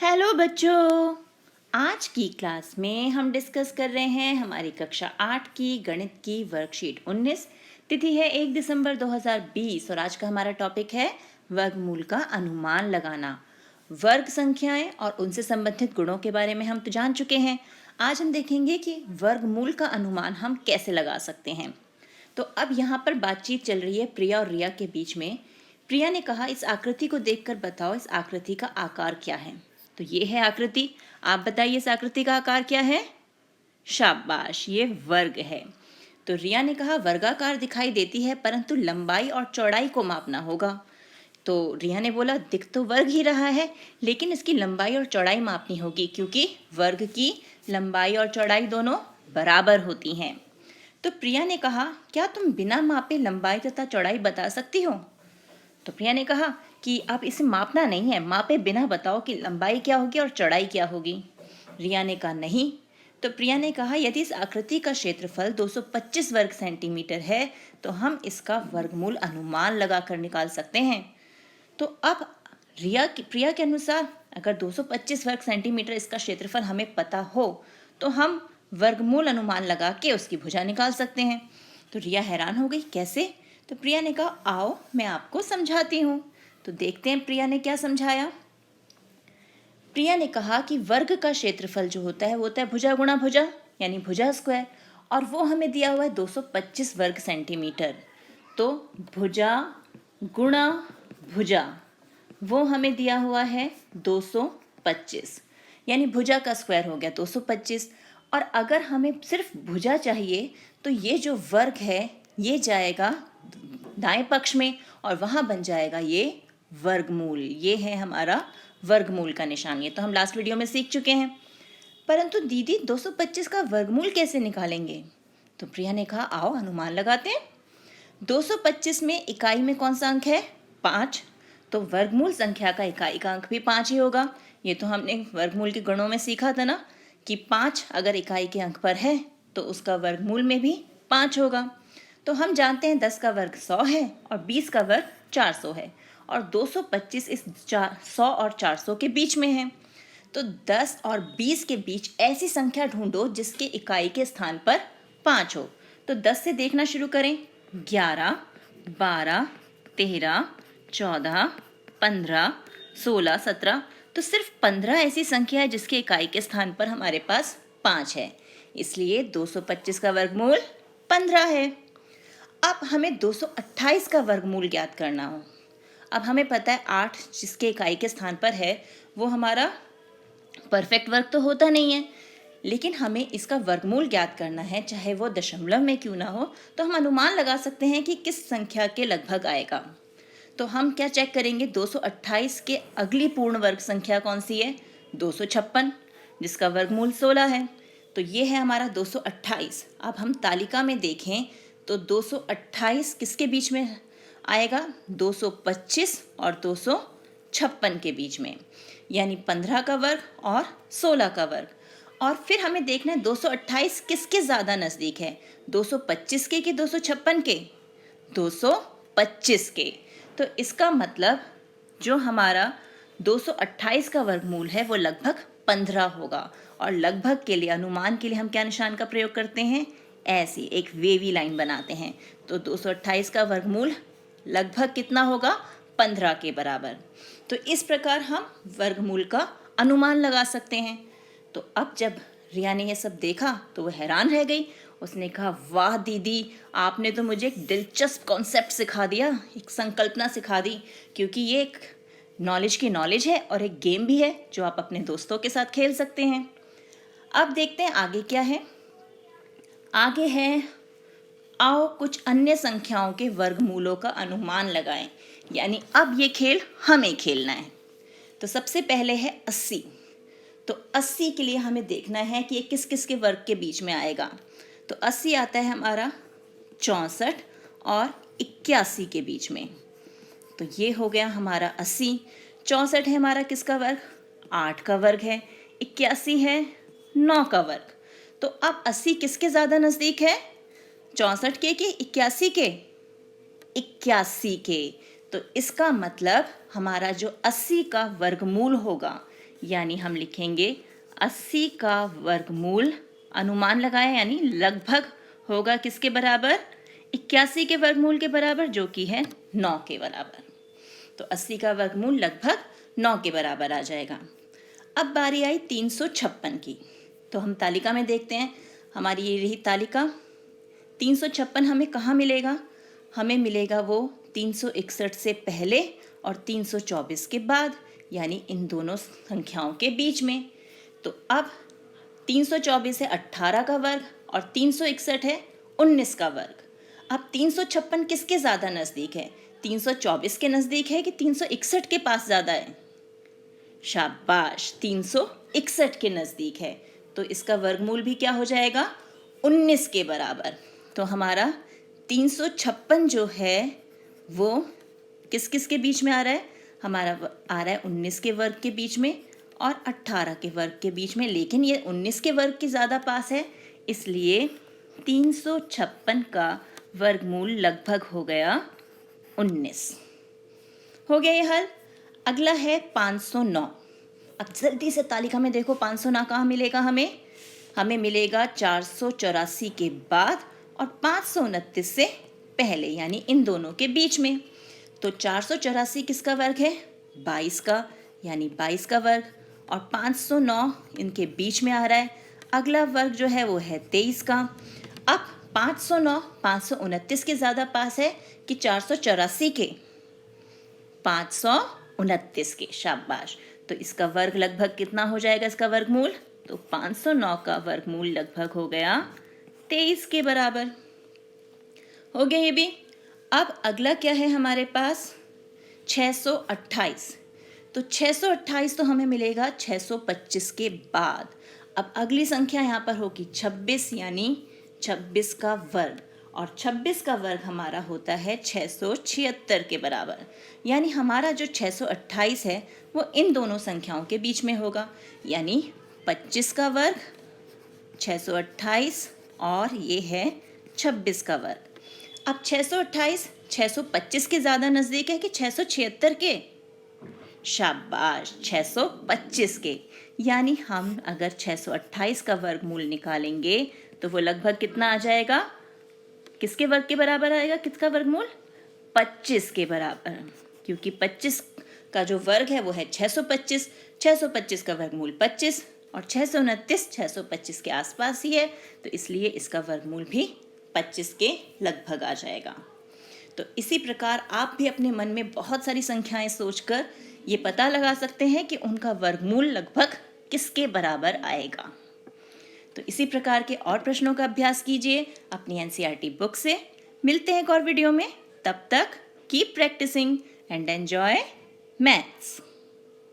Hello बच्चों। आज की क्लास में हम डिस्कस कर रहे हैं हमारी कक्षा 8 की गणित की वर्कशीट 19। तिथि है 1 दिसंबर 2020 और आज का हमारा टॉपिक है वर्गमूल का अनुमान लगाना। वर्ग संख्याएं और उनसे संबंधित गुणों के बारे में हम तो जान चुके हैं। आज हम देखेंगे कि वर्गमूल का अनुमान हम कैसे लगा सकते हैं। तो अब यहाँ पर बातचीत चल रही है प्रिया और रिया के बीच में। प्रिया ने कहा, इस आकृति को देखकर बताओ इस आकृति का आकार क्या है। तो ये है आकृति, आप बताइए इस आकृति का आकार क्या है। शाबाश, ये वर्ग है। तो रिया ने कहा, वर्गाकार दिखाई देती है परंतु लंबाई और चौड़ाई को मापना होगा। तो रिया ने बोला, दिख तो वर्ग ही रहा है लेकिन इसकी लंबाई और चौड़ाई मापनी होगी क्योंकि वर्ग की लंबाई और चौड़ाई दोनों बराबर होती हैं। तो प्रिया ने कहा, क्या तुम बिना मापे लंबाई तथा चौड़ाई बता सकती हो। तो प्रिया ने कहा कि आप इसे मापना नहीं है, मापे बिना बताओ कि लंबाई क्या होगी और चौड़ाई क्या होगी। रिया ने कहा नहीं। तो प्रिया ने कहा, यदि इस आकृति का क्षेत्रफल 225 वर्ग सेंटीमीटर है तो हम इसका वर्गमूल अनुमान लगाकर निकाल सकते हैं। तो अब प्रिया के अनुसार अगर 225 वर्ग सेंटीमीटर इसका क्षेत्रफल हमें पता हो तो हम वर्गमूल अनुमान लगा के उसकी भुजा निकाल सकते हैं। तो रिया हैरान हो गई, कैसे। तो प्रिया ने कहा, आओ मैं आपको समझाती हूँ। तो देखते हैं प्रिया ने क्या समझाया। प्रिया ने कहा कि वर्ग का क्षेत्रफल जो होता है वो होता है भुजा गुणा भुजा, यानी भुजा स्क्वायर, और वो हमें दिया हुआ है 225 वर्ग सेंटीमीटर। तो भुजा गुणा भुजा वो हमें दिया हुआ है 225, यानी भुजा का स्क्वायर हो गया 225। और अगर हमें सिर्फ भुजा चाहिए तो ये जो वर्ग है ये जाएगा दाएं पक्ष में और वहाँ बन जाएगा ये वर्गमूल। ये है हमारा वर्गमूल का निशान। ये तो हम लास्ट वीडियो में सीख चुके हैं। परंतु दीदी 225 का वर्गमूल कैसे निकालेंगे। तो प्रिया ने कहा, आओ अनुमान लगाते हैं। 225 में इकाई में कौन सा अंक है, 5। तो वर्गमूल संख्या का इकाई का अंक भी 5 ही होगा। ये तो हमने वर्गमूल के गणों में सीखा था ना कि 5 अगर इकाई के अंक पर है तो उसका वर्गमूल में भी 5 होगा। तो हम जानते हैं 10 का वर्ग 100 है और 20 का वर्ग 400 है और 225 इस 100 और 400 के बीच में है। तो 10 और 20 के बीच ऐसी संख्या ढूंढो जिसके इकाई के स्थान पर 5 हो। तो 10 से देखना शुरू करें, 11, 12, 13, 14, 15, 16, 17। तो सिर्फ 15 ऐसी संख्या है जिसके इकाई के स्थान पर हमारे पास 5 है, इसलिए 225 का वर्गमूल 15 है। अब हमें 228 का वर्गमूल ज्ञात करना हो। अब हमें पता है 8 जिसके इकाई के स्थान पर है वो हमारा परफेक्ट वर्ग तो होता नहीं है, लेकिन हमें इसका वर्गमूल ज्ञात करना है, चाहे वो दशमलव में क्यों ना हो। तो हम अनुमान लगा सकते हैं कि किस संख्या के लगभग आएगा। तो हम क्या चेक करेंगे, 228 के अगली पूर्ण वर्ग संख्या कौन सी है, 256, जिसका वर्गमूल 16 है। तो ये है हमारा 228। अब हम तालिका में देखें तो 228 किसके बीच में आएगा, 225 और 256 के बीच में, यानी 15 का वर्ग और 16 का वर्ग। और फिर हमें देखना है 228 किसके ज़्यादा नज़दीक है, 225 के कि 256 के, 225 के। तो इसका मतलब जो हमारा 228 का वर्गमूल है वो लगभग 15 होगा। और लगभग के लिए, अनुमान के लिए हम क्या निशान का प्रयोग करते हैं, ऐसी एक वेवी लाइन बनाते हैं। तो 228 का वर्गमूल लगभग कितना होगा, 15 के बराबर। तो इस प्रकार हम वर्गमूल का अनुमान लगा सकते हैं। तो अब जब रिया ने यह सब देखा तो वह हैरान रह गई। उसने कहा, वाह दीदी, आपने तो मुझे एक दिलचस्प कॉन्सेप्ट सिखा दिया, एक संकल्पना सिखा दी, क्योंकि ये एक नॉलेज की नॉलेज है और एक गेम भी है जो आप अपने दोस्तों के साथ खेल सकते हैं। अब देखते हैं आगे क्या है। आगे है, आओ कुछ अन्य संख्याओं के वर्गमूलों का अनुमान लगाएं, यानी अब ये खेल हमें खेलना है। तो सबसे पहले है 80। तो 80 के लिए हमें देखना है कि ये किस किस के वर्ग के बीच में आएगा। तो 80 आता है हमारा 64 और 81 के बीच में। तो ये हो गया हमारा 80। 64 है हमारा किसका वर्ग, 8 का वर्ग है। 81 है 9 का वर्ग। तो अब 80 किसके ज़्यादा नज़दीक है, 64 के कि 81 के, 81 के। तो इसका मतलब हमारा जो 80 का वर्गमूल होगा यानी हम लिखेंगे 80 का वर्गमूल, अनुमान लगाएं यानी लगभग होगा किसके बराबर, 81 के वर्गमूल के बराबर, जो कि है 9 के बराबर। तो 80 का वर्गमूल लगभग 9 के बराबर आ जाएगा। अब बारी आई 356 की। तो हम तालिका में देखते हैं, हमारी ये रही तालिका। 356 हमें कहाँ मिलेगा, हमें मिलेगा वो 361 से पहले और 324 के बाद, यानी इन दोनों संख्याओं के बीच में। तो अब 324 है 18 का वर्ग और 361 है 19 का वर्ग। अब 356 किसके ज़्यादा नज़दीक है, 324 के नज़दीक है कि 361 के पास ज़्यादा है? शाबाश, 361 के नज़दीक है। तो इसका वर्गमूल भी क्या हो जाएगा, 19 के बराबर। तो हमारा 356 जो है वो किस किस के बीच में आ रहा है, हमारा आ रहा है 19 के वर्ग के बीच में और 18 के वर्ग के बीच में, लेकिन ये 19 के वर्ग के ज़्यादा पास है, इसलिए 356 का वर्गमूल लगभग हो गया 19। हो गया ये हल। अगला है 509। अब जल्दी से तालिका में देखो 509 कहाँ मिलेगा हमें, हमें मिलेगा 484 के बाद और 529 से पहले, यानी इन दोनों के बीच में। तो 484 किसका वर्ग है, 22 का, यानी 22 का वर्ग, और 509 इनके बीच में आ रहा है। अगला वर्ग जो है वो है 23 का। अब 509 529 के ज़्यादा पास है कि 484 के, 529 के। शाबाश। तो इसका वर्ग लगभग कितना हो जाएगा, इसका वर्गमूल, तो 509 का वर्गमूल लगभग हो गया 23 के बराबर। हो गया ये भी। अब अगला क्या है हमारे पास, 628। तो 628 तो हमें मिलेगा 625 के बाद। अब अगली संख्या यहाँ पर होगी 26, यानी 26 का वर्ग, और 26 का वर्ग हमारा होता है 676 के बराबर। यानी हमारा जो 628 है वो इन दोनों संख्याओं के बीच में होगा, यानी 25 का वर्ग, 628, और ये है 26 का वर्ग। अब 628 625 के ज़्यादा नज़दीक है कि 676 के? शाबाश, 625 के। यानी हम अगर 628 का वर्गमूल निकालेंगे तो वो लगभग कितना आ जाएगा, किसके वर्ग के बराबर आएगा, किसका वर्गमूल, 25 के बराबर, क्योंकि 25 का जो वर्ग है वो है 625, 625 का वर्गमूल 25, और 629 625 के आसपास ही है, तो इसलिए इसका वर्गमूल भी 25 के लगभग आ जाएगा। तो इसी प्रकार आप भी अपने मन में बहुत सारी संख्याएं सोचकर ये पता लगा सकते हैं कि उनका वर्गमूल लगभग किसके बराबर आएगा। तो इसी प्रकार के और प्रश्नों का अभ्यास कीजिए अपनी एनसीईआरटी बुक से। मिलते हैं एक और वीडियो में, तब तक keep practising and enjoy maths.